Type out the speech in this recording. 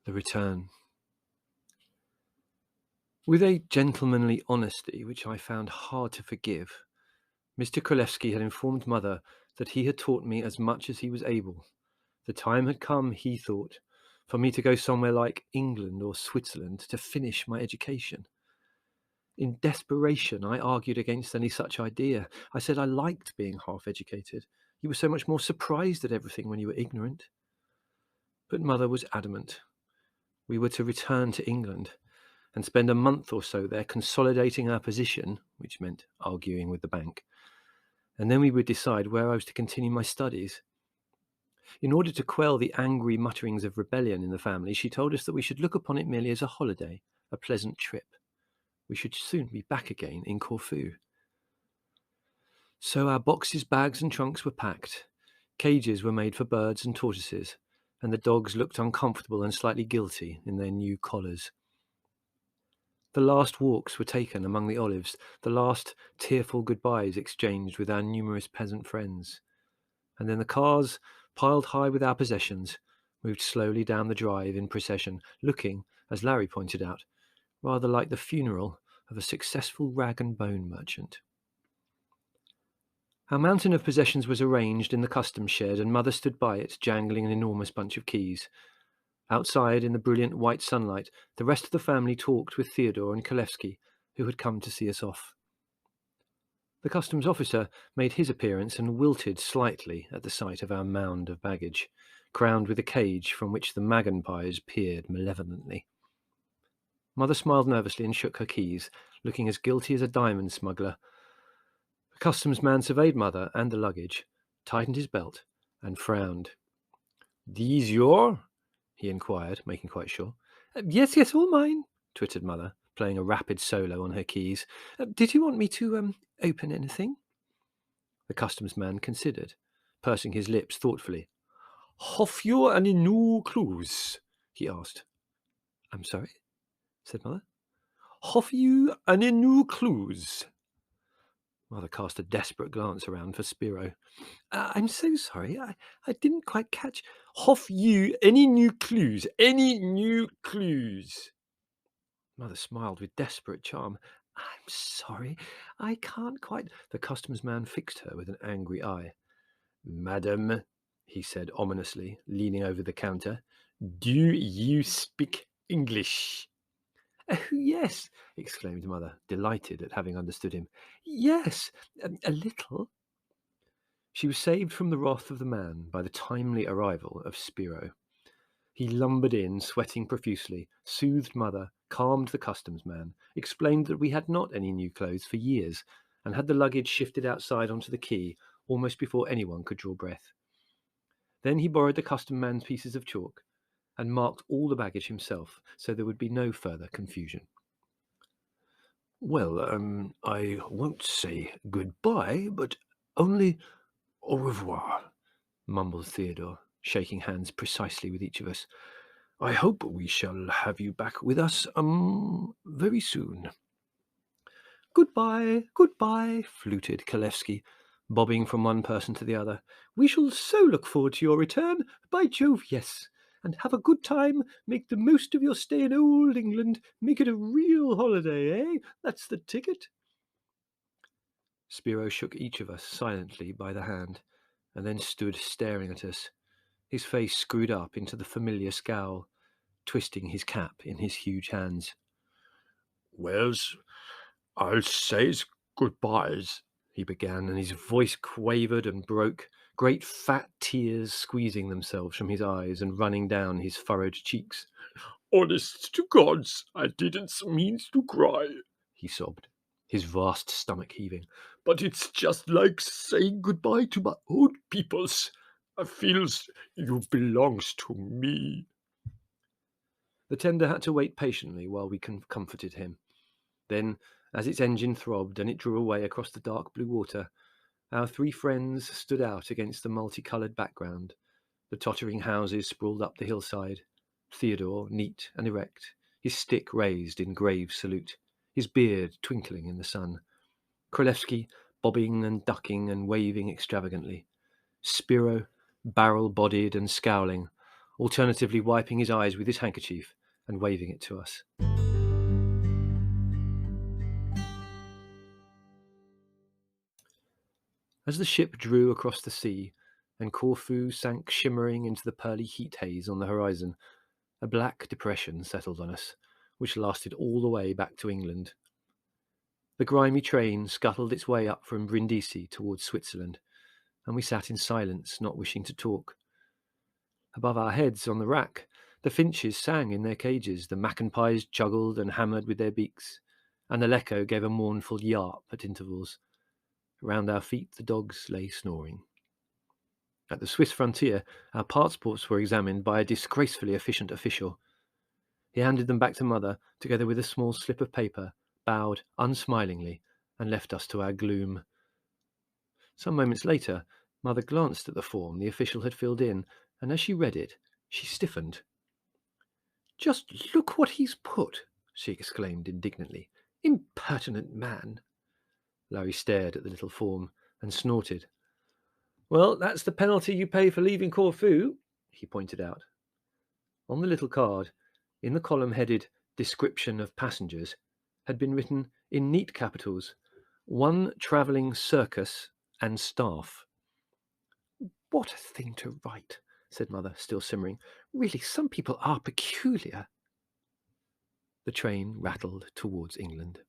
The return. With a gentlemanly honesty which I found hard to forgive, Mr. Królewski had informed Mother that he had taught me as much as he was able. The time had come, he thought, for me to go somewhere like England or Switzerland to finish my education. In desperation, I argued against any such idea. I said I liked being half-educated. You were so much more surprised at everything when you were ignorant. But Mother was adamant. We were to return to England and spend a month or so there consolidating our position, which meant arguing with the bank, and then we would decide where I was to continue my studies. In order to quell the angry mutterings of rebellion in the family, she told us that we should look upon it merely as a holiday, a pleasant trip. We should soon be back again in Corfu. So our boxes, bags, and trunks were packed. Cages were made for birds and tortoises, and the dogs looked uncomfortable and slightly guilty in their new collars. The last walks were taken among the olives, the last tearful goodbyes exchanged with our numerous peasant friends, and then the cars, piled high with our possessions, moved slowly down the drive in procession, looking, as Larry pointed out, rather like the funeral of a successful rag and bone merchant. Our mountain of possessions was arranged in the customs shed, and Mother stood by it, jangling an enormous bunch of keys. Outside, in the brilliant white sunlight, the rest of the family talked with Theodore and Królewski, who had come to see us off. The customs officer made his appearance and wilted slightly at the sight of our mound of baggage, crowned with a cage from which the magpies peered malevolently. Mother smiled nervously and shook her keys, looking as guilty as a diamond smuggler. The customs man surveyed Mother and the luggage, tightened his belt, and frowned. "These your?" he inquired, making quite sure. Yes, all mine," twittered Mother, playing a rapid solo on her keys. "Did you want me to open anything?" The customs man considered, pursing his lips thoughtfully. "Have you any new clues?" he asked. "I'm sorry?" said Mother. "Have you any new clues?" Mother cast a desperate glance around for Spiro. "I'm so sorry. I didn't quite catch. Have you any new clues? Any new clues?" Mother smiled with desperate charm. "I'm sorry. I can't quite." The customs man fixed her with an angry eye. "Madam," he said ominously, leaning over the counter, "do you speak English?" "Oh, yes," exclaimed Mother, delighted at having understood him. "Yes, a little." She was saved from the wrath of the man by the timely arrival of Spiro. He lumbered in, sweating profusely, soothed Mother, calmed the customs man, explained that we had not any new clothes for years, and had the luggage shifted outside onto the quay almost before anyone could draw breath. Then he borrowed the customs man's pieces of chalk and marked all the baggage himself, so there would be no further confusion. "Well, I won't say goodbye, but only au revoir," mumbled Theodore, shaking hands precisely with each of us. "I hope we shall have you back with us, very soon." Goodbye, fluted Królewski, bobbing from one person to the other. "We shall so look forward to your return. By Jove, yes. And have a good time. Make the most of your stay in old England. Make it a real holiday, eh? That's the ticket." Spiro shook each of us silently by the hand, and then stood staring at us, his face screwed up into the familiar scowl, twisting his cap in his huge hands. "Well's, I'll say's goodbyes," he began, and his voice quavered and broke, great fat tears squeezing themselves from his eyes and running down his furrowed cheeks. "Honest to God's, I didn't mean to cry," he sobbed, his vast stomach heaving. "But it's just like saying goodbye to my old peoples. I feels you belongs to me." The tender had to wait patiently while we comforted him. Then, as its engine throbbed and it drew away across the dark blue water, our three friends stood out against the multicoloured background. The tottering houses sprawled up the hillside, Theodore neat and erect, his stick raised in grave salute, his beard twinkling in the sun. Królewski bobbing and ducking and waving extravagantly. Spiro, barrel-bodied and scowling, alternatively wiping his eyes with his handkerchief and waving it to us. As the ship drew across the sea and Corfu sank shimmering into the pearly heat haze on the horizon, a black depression settled on us, which lasted all the way back to England. The grimy train scuttled its way up from Brindisi towards Switzerland, and we sat in silence, not wishing to talk. Above our heads on the rack, the finches sang in their cages, the magpies juggled and hammered with their beaks, and the lecco gave a mournful yarp at intervals. Around our feet the dogs lay snoring. At the Swiss frontier, our passports were examined by a disgracefully efficient official. He handed them back to Mother, together with a small slip of paper, bowed unsmilingly, and left us to our gloom. Some moments later, Mother glanced at the form the official had filled in, and as she read it, she stiffened. "Just look what he's put," she exclaimed indignantly. "Impertinent man!" Larry stared at the little form and snorted. "Well, that's the penalty you pay for leaving Corfu," he pointed out. On the little card, in the column headed "Description of Passengers," had been written in neat capitals, "One travelling circus and staff." "What a thing to write," said Mother, still simmering. "Really, some people are peculiar." The train rattled towards England.